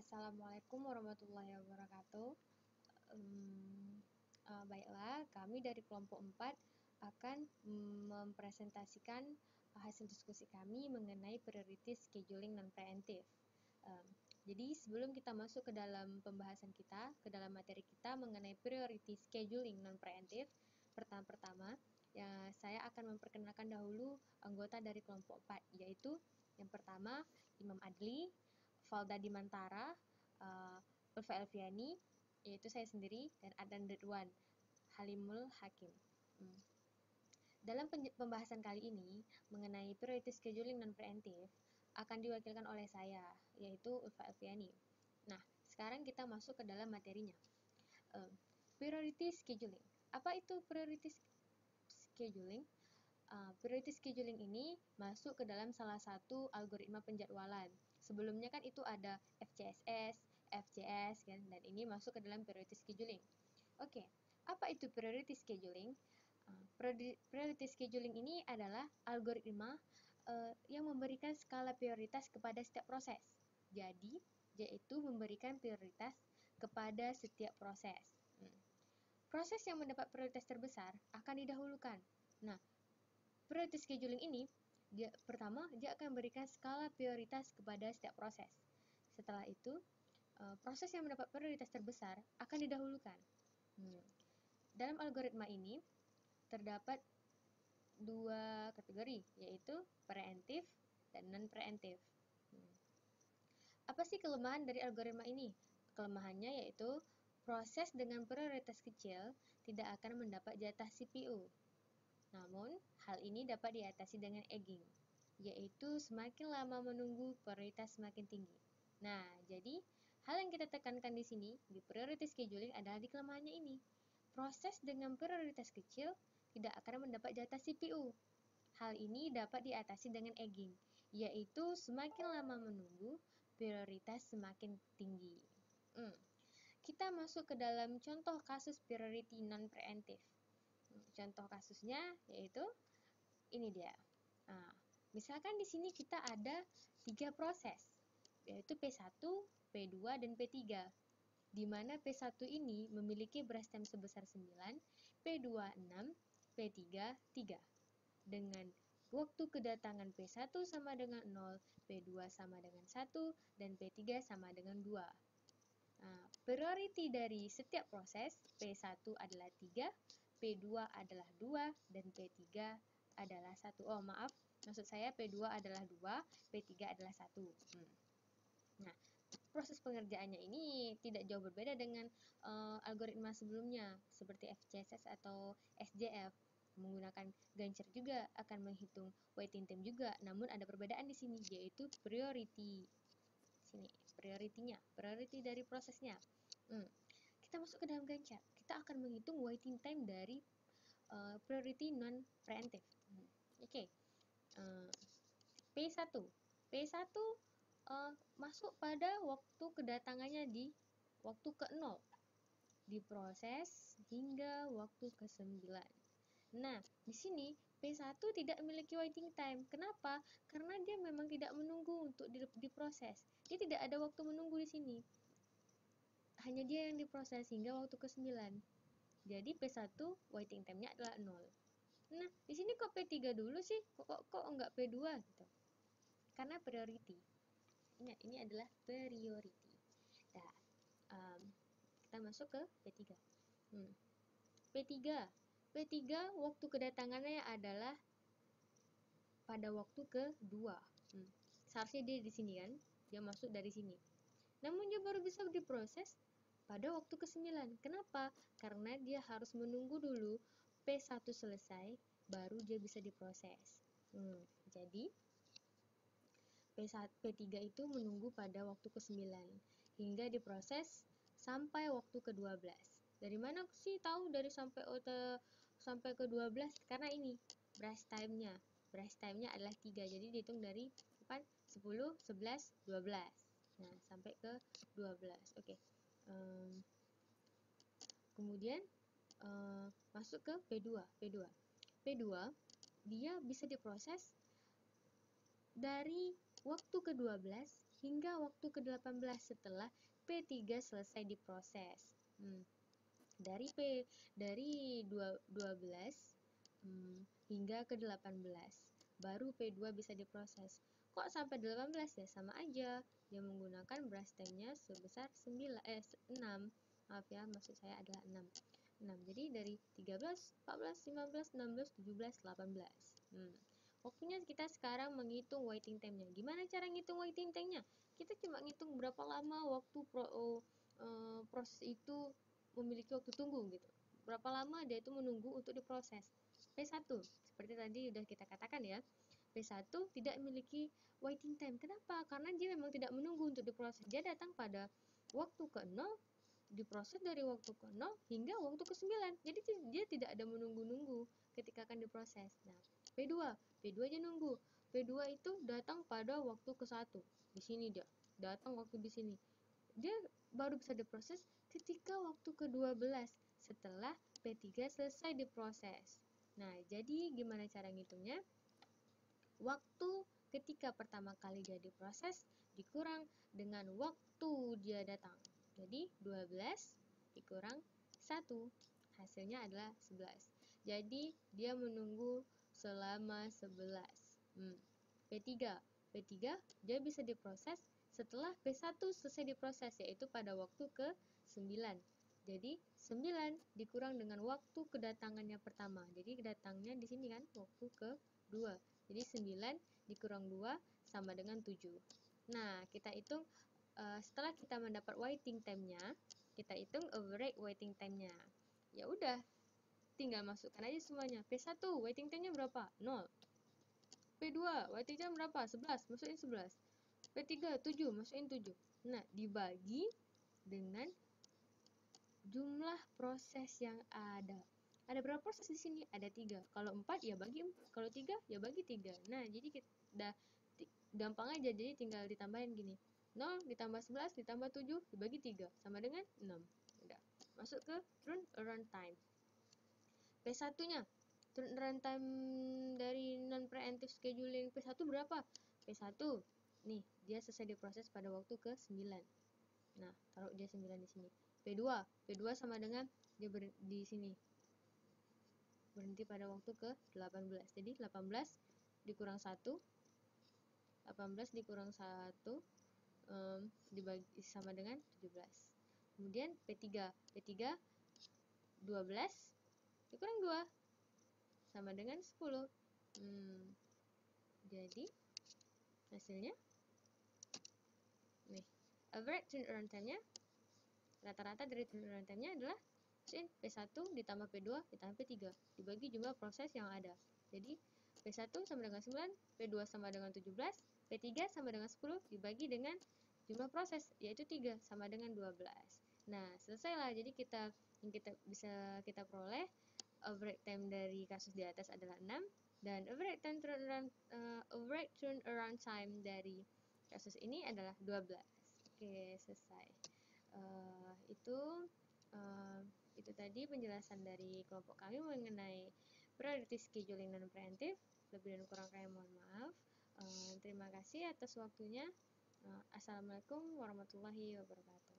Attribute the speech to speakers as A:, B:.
A: Assalamualaikum warahmatullahi wabarakatuh. Baiklah, kami dari kelompok 4 akan mempresentasikan hasil diskusi kami mengenai priority scheduling non-preemptive. Jadi sebelum kita masuk ke dalam pembahasan kita, ke dalam materi kita mengenai priority scheduling non-preemptive, pertama-tama ya, saya akan memperkenalkan dahulu anggota dari kelompok 4, yaitu yang pertama Imam Adli, Valda Dimantara, Ulfa Elviani, yaitu saya sendiri, dan Adnan Ridwan Halimul Hakim. Dalam pembahasan kali ini mengenai priority scheduling non-preemptive akan diwakilkan oleh saya, yaitu Ulfa Elviani. Nah, sekarang kita masuk ke dalam materinya. Priority scheduling. Apa itu priority scheduling? Priority scheduling ini masuk ke dalam salah satu algoritma penjadwalan. Sebelumnya kan itu ada FCSS, FCS kan, dan ini masuk ke dalam priority scheduling. Oke, apa itu priority scheduling? Priority scheduling ini adalah algoritma yang memberikan skala prioritas kepada setiap proses. Jadi, yaitu memberikan prioritas kepada setiap proses. Proses yang mendapat prioritas terbesar akan didahulukan. Nah, priority scheduling ini pertama dia akan memberikan skala prioritas kepada setiap proses. Setelah itu, proses yang mendapat prioritas terbesar akan didahulukan. Dalam algoritma ini terdapat dua kategori, yaitu preemptive dan non-preemptive. Apa sih kelemahan dari algoritma ini? Kelemahannya yaitu proses dengan prioritas kecil tidak akan mendapat jatah CPU. Namun, hal ini dapat diatasi dengan egging, yaitu semakin lama menunggu prioritas semakin tinggi. Nah, jadi hal yang kita tekankan di sini di priority scheduling adalah di kelemahannya ini. Proses dengan prioritas kecil tidak akan mendapat jatah CPU. Hal ini dapat diatasi dengan egging, yaitu semakin lama menunggu prioritas semakin tinggi. Kita masuk ke dalam contoh kasus priority non-preemptive. Contoh kasusnya yaitu ini dia. Misalkan di sini kita ada 3 proses, yaitu P1, P2, dan P3. Di mana P1 ini memiliki brush time sebesar 9, P2 6, P3 3. Dengan waktu kedatangan P1 sama dengan 0, P2 sama dengan 1, dan P3 sama dengan 2. Priority dari setiap proses, P1 adalah 3, P2 adalah 2, dan P3 adalah 1. Oh, maaf, maksud saya P2 adalah 2, P3 adalah 1. Nah, proses pengerjaannya ini tidak jauh berbeda dengan algoritma sebelumnya, seperti FCSS atau SJF. Menggunakan Gantt juga akan menghitung waiting time juga, namun ada perbedaan di sini, yaitu priority. Sini, priority dari prosesnya. Kita masuk ke dalam Gantt chart. Kita akan menghitung waiting time dari priority non-preemptive. Oke. P1 masuk pada waktu kedatangannya di waktu ke-0, diproses hingga waktu ke-9. Nah, di sini P1 tidak memiliki waiting time. Kenapa? Karena dia memang tidak menunggu untuk diproses. Dia tidak ada waktu menunggu di sini. Hanya dia yang diproses hingga waktu ke-9. Jadi P1 waiting time-nya adalah 0. Nah, di sini kok P3 dulu sih? Kok enggak P2 gitu? Karena priority. Ingat, ini adalah priority. Nah, kita masuk ke P3. P3 waktu kedatangannya adalah pada waktu kedua. Seharusnya dia di sini kan? Dia masuk dari sini. Namun dia baru bisa diproses pada waktu ke-9. Kenapa? Karena dia harus menunggu dulu P1 selesai, baru dia bisa diproses. Jadi, P3 itu menunggu pada waktu ke-9, hingga diproses sampai waktu ke-12. Dari mana sih tahu dari sampai ke-12? Karena ini, brush time-nya. Brush time-nya adalah 3, jadi dihitung dari 4, 10, 11, 12. Nah, sampai ke 12. Oke. Kemudian masuk ke P2, dia bisa diproses dari waktu ke-12 hingga waktu ke-18 setelah P3 selesai diproses. Dari 12 hingga ke-18 baru P2 bisa diproses. Kok sampai 18 ya? Sama aja, dia menggunakan brush time-nya sebesar 6. Maaf ya, maksud saya adalah 6. Jadi dari 13, 14, 15, 16, 17, 18. Waktunya kita sekarang menghitung waiting time-nya. Gimana cara ngitung waiting time-nya? Kita cuma ngitung berapa lama waktu proses itu memiliki waktu tunggu gitu. Berapa lama dia itu menunggu untuk diproses. P1, seperti tadi sudah kita katakan ya. P1 tidak memiliki waiting time. Kenapa? Karena dia memang tidak menunggu untuk diproses. Dia datang pada waktu ke-0, diproses dari waktu ke-0 hingga waktu ke-9. Jadi dia tidak ada menunggu-nunggu ketika akan diproses. Nah, P2 aja nunggu. P2 itu datang pada waktu ke-1. Di sini dia datang waktu di sini. Dia baru bisa diproses ketika waktu ke-12 setelah P3 selesai diproses. Nah, jadi gimana cara ngitungnya? Waktu ketika pertama kali dia diproses dikurang dengan waktu dia datang. Jadi 12 dikurang 1, hasilnya adalah 11. Jadi dia menunggu selama 11. P3 dia bisa diproses setelah P1 selesai diproses, yaitu pada waktu ke-9. Jadi 9 dikurang dengan waktu kedatangannya pertama. Jadi kedatangnya di sini kan waktu ke-2. Jadi 9 dikurang 2 sama dengan 7. Nah, kita hitung setelah kita mendapat waiting time-nya, kita hitung average waiting time-nya. Ya udah, tinggal masukkan aja semuanya. P1 waiting time-nya berapa? 0. P2 waiting time berapa? 11, masukin 11. P3 7, masukin 7. Nah, dibagi dengan jumlah proses yang ada. Ada berapa proses di sini? Ada 3. Kalau 4 ya bagi 4. Kalau 3 ya bagi 3. Nah, jadi kita udah gampang aja. Jadi tinggal ditambahin gini. 0 ditambah 11 ditambah 7 dibagi 3 sama dengan 6. Udah. Masuk ke turnaround time. P1-nya. Turnaround time dari non-preemptive scheduling P1 berapa? P1. Nih, dia selesai diproses pada waktu ke-9. Nah, taruh dia 9 di sini. P2 sama dengan dia di sini. Berhenti pada waktu ke-18. Jadi 18 dikurang 1. 18 dikurang 1 dibagi sama dengan 17. Kemudian P3 12 dikurang 2 sama dengan 10. Jadi hasilnya nih, average turnaround time-nya, rata-rata dari turnaround time-nya adalah P1 ditambah P2 ditambah P3 dibagi jumlah proses yang ada. Jadi P1 sama dengan 9, P2 sama dengan 17, P3 sama dengan 10 dibagi dengan jumlah proses, yaitu 3 sama dengan 12. Nah, selesailah. Jadi yang bisa kita peroleh average time dari kasus di atas adalah 6 dan average turnaround time dari kasus ini adalah 12. Oke, selesai. Itu tadi penjelasan dari kelompok kami mengenai priority scheduling non preemptive. Lebih dan kurang kami mohon maaf. Terima kasih atas waktunya. Assalamualaikum warahmatullahi wabarakatuh.